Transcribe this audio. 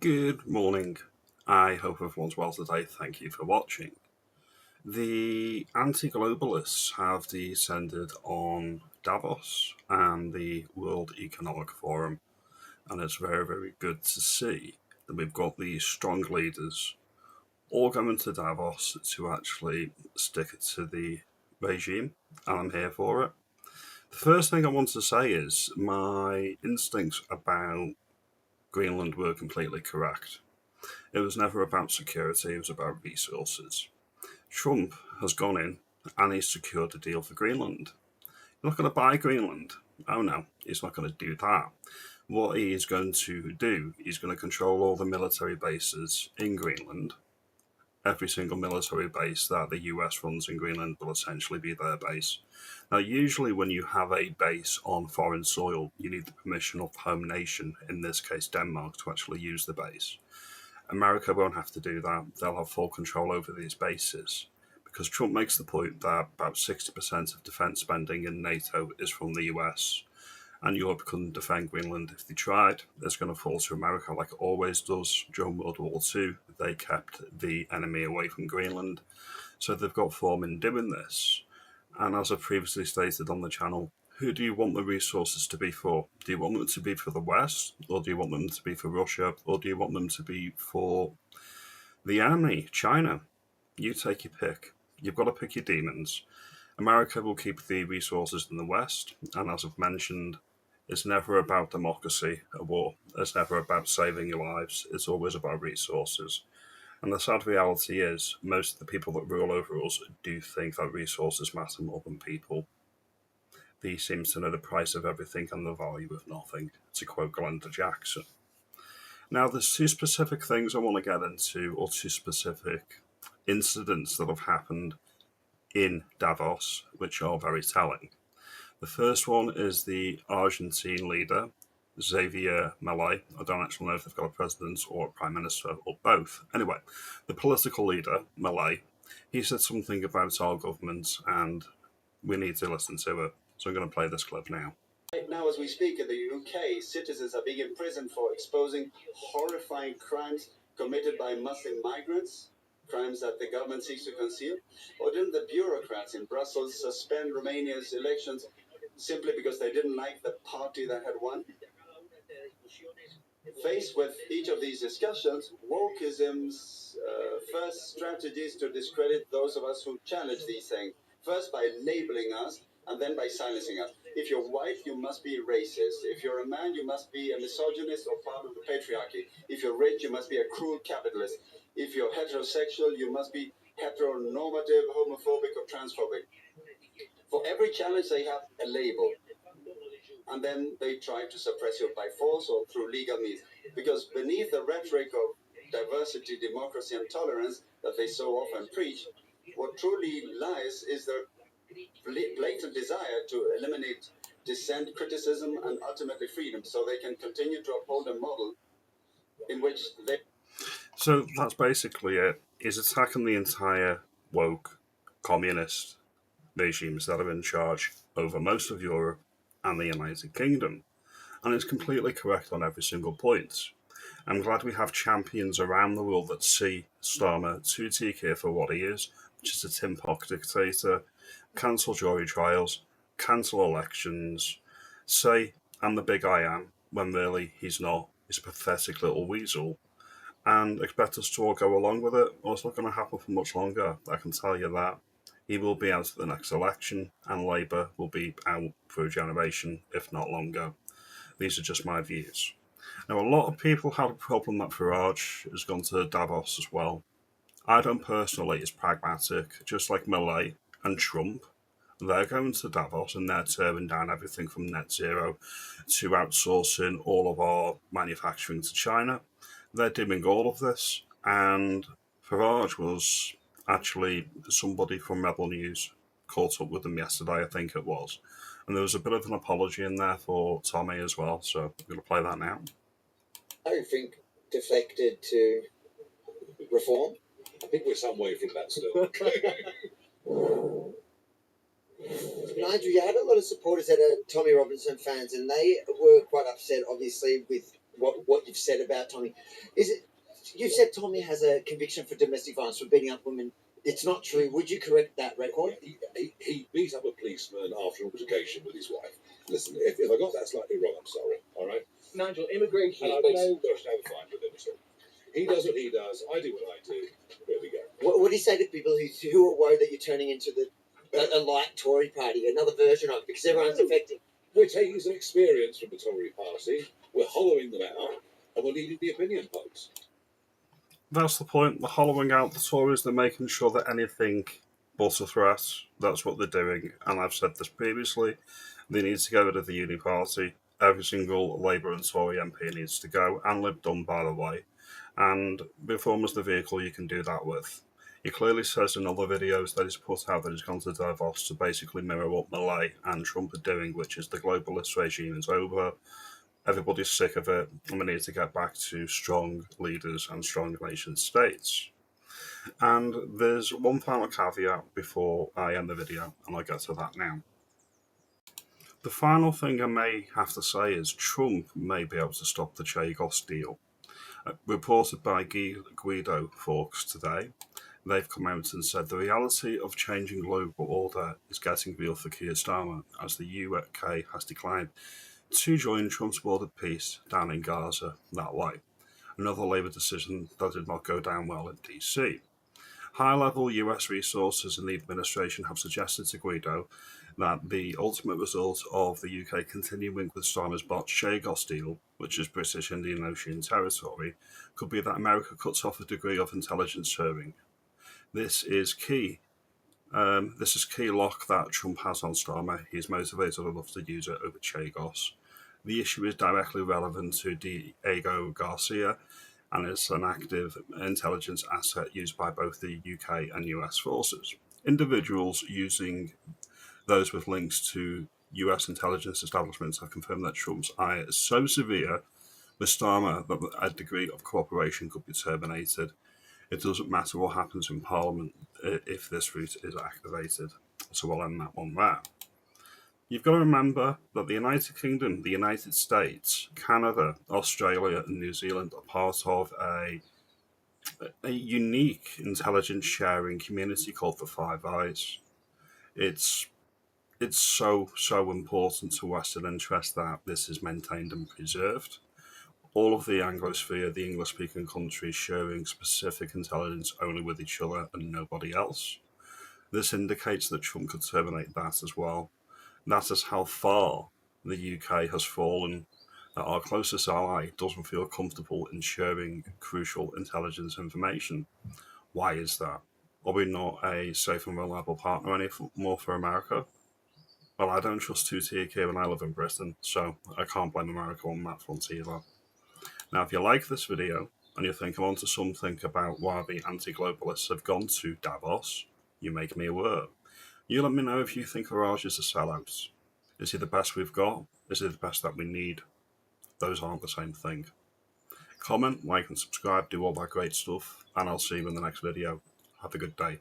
Good morning. I hope everyone's well today. Thank you for watching. The anti-globalists have descended on Davos and the World Economic Forum, and it's very, very good to see that we've got these strong leaders all going to Davos to actually stick it to the regime, and I'm here for it. The first thing I want to say is my instincts about Greenland were completely correct. It was never about security, it was about resources. Trump has gone in and he's secured a deal for Greenland. You're not going to buy Greenland. Oh no, he's not going to do that. What he is going to do, he's going to control all the military bases in Greenland. Every single military base that the US runs in Greenland will essentially be their base. Now, usually when you have a base on foreign soil, you need the permission of the home nation, in this case Denmark, to actually use the base. America won't have to do that. They'll have full control over these bases because Trump makes the point that about 60% of defence spending in NATO is from the US, and Europe couldn't defend Greenland if they tried. It's going to fall to America like it always does. During World War II, they kept the enemy away from Greenland, so they've got form in doing this. And as I've previously stated on the channel, who do you want the resources to be for? Do you want them to be for the West, or do you want them to be for Russia, or do you want them to be for the enemy, China? You take your pick. You've got to pick your demons. America will keep the resources in the West, and as I've mentioned, it's never about democracy at war. It's never about saving your lives. It's always about resources. And the sad reality is, most of the people that rule over us do think that resources matter more than people. He seems to know the price of everything and the value of nothing, to quote Glenda Jackson. Now, there's two specific things I want to get into, or two specific incidents that have happened in Davos, which are very telling. The first one is the Argentine leader, Javier Milei. I don't actually know if they've got a president or a prime minister or both. Anyway, the political leader, Milei, he said something about our government, and we need to listen to it. So I'm going to play this clip now. Right now, as we speak in the UK, citizens are being imprisoned for exposing horrifying crimes committed by Muslim migrants, crimes that the government seeks to conceal. Or didn't the bureaucrats in Brussels suspend Romania's elections simply because they didn't like the party that had won? Faced with each of these discussions, wokeism's first strategy is to discredit those of us who challenge these things, first by labeling us and then by silencing us. If you're white, you must be racist. If you're a man, you must be a misogynist or part of the patriarchy. If you're rich, you must be a cruel capitalist. If you're heterosexual, you must be heteronormative, homophobic, or transphobic. For every challenge, they have a label. And then they try to suppress you by force or through legal means. Because beneath the rhetoric of diversity, democracy, and tolerance that they so often preach, what truly lies is their blatant desire to eliminate dissent, criticism, and ultimately freedom, so they can continue to uphold a model in which they... So that's basically it. He's attacking the entire woke communist regimes that are in charge over most of Europe and the United Kingdom. And it's completely correct on every single point. I'm glad we have champions around the world that see Starmer to TK for what he is, which is a tin pock dictator, cancel jury trials, cancel elections, say I'm the big I am, when really he's not. He's a pathetic little weasel, and expect us to all go along with it, or it's not going to happen for much longer. I can tell you that. He will be out at the next election, and Labour will be out for a generation, if not longer. These are just my views. Now, a lot of people have a problem that Farage has gone to Davos as well. I don't personally, it's pragmatic, just like Milei and Trump. They're going to Davos and they're tearing down everything from net zero to outsourcing all of our manufacturing to China. They're doing all of this, and Farage was actually somebody from Rebel News caught up with them yesterday, I think it was. And there was a bit of an apology in there for Tommy as well, so I'm going to play that now. I think defected to reform. I think we're some way from that still. Nigel, you had a lot of supporters that are Tommy Robinson fans, and they were quite upset, obviously, with what you've said about Tommy. Is it you've said Tommy has a conviction for domestic violence for beating up women? It's not true. Would you correct that record? He beat up a policeman after an altercation with his wife. Listen, if I got that slightly wrong, I'm sorry. All right, Nigel, immigration. And I know there's no fight with him at all. He does what he does. I do what I do. There we go. What do you say to people who are worried that you're turning into a light Tory party, another version of it, because everyone's affected? We're taking some experience from the Tory party. We're hollowing them out, and we're leading the opinion polls. That's the point. They're hollowing out the Tories. They're making sure that anything but a threat. That's what they're doing. And I've said this previously. They need to get rid of the Uni Party. Every single Labour and Tory MP needs to go, and Lib Dem, by the way. And Reform is the vehicle you can do that with. He clearly says in other videos that he's put out that he's gone to Davos to basically mirror what Milei and Trump are doing, which is the globalist regime is over. Everybody's sick of it, and we need to get back to strong leaders and strong nation states. And there's one final caveat before I end the video, and I'll get to that now. The final thing I may have to say is Trump may be able to stop the Chagos deal. Reported by Guido Fawkes today, they've come out and said the reality of changing global order is getting real for Keir Starmer, as the UK has declined to join Trump's bordered peace down in Gaza that way. Another Labour decision that did not go down well in DC. High-level US resources in the administration have suggested to Guido that the ultimate result of the UK continuing with Starmer's botched Chagos deal, which is British Indian Ocean territory, could be that America cuts off a degree of intelligence sharing. This is key. This is key lock that Trump has on Starmer. He's motivated enough to use it over Chagos. The issue is directly relevant to Diego Garcia, and it's an active intelligence asset used by both the UK and US forces. Individuals using those with links to US intelligence establishments have confirmed that Trump's ire is so severe with Starmer that a degree of cooperation could be terminated. It doesn't matter what happens in Parliament if this route is activated. So we'll end that one there. You've got to remember that the United Kingdom, the United States, Canada, Australia, and New Zealand are part of a unique intelligence sharing community called the Five Eyes. It's so important to Western interest that this is maintained and preserved. All of the Anglosphere, the English-speaking countries, sharing specific intelligence only with each other and nobody else. This indicates that Trump could terminate that as well. That is how far the UK has fallen, that our closest ally doesn't feel comfortable in sharing crucial intelligence information. Why is that? Are we not a safe and reliable partner anymore for America? Well, I don't trust two-tier here when I live in Britain, so I can't blame America on that front either. Now, if you like this video, and you think I'm onto something about why the anti-globalists have gone to Davos, you make me aware. You let me know if you think Farage is a sellout. Is he the best we've got? Is he the best that we need? Those aren't the same thing. Comment, like and subscribe, do all that great stuff, and I'll see you in the next video. Have a good day.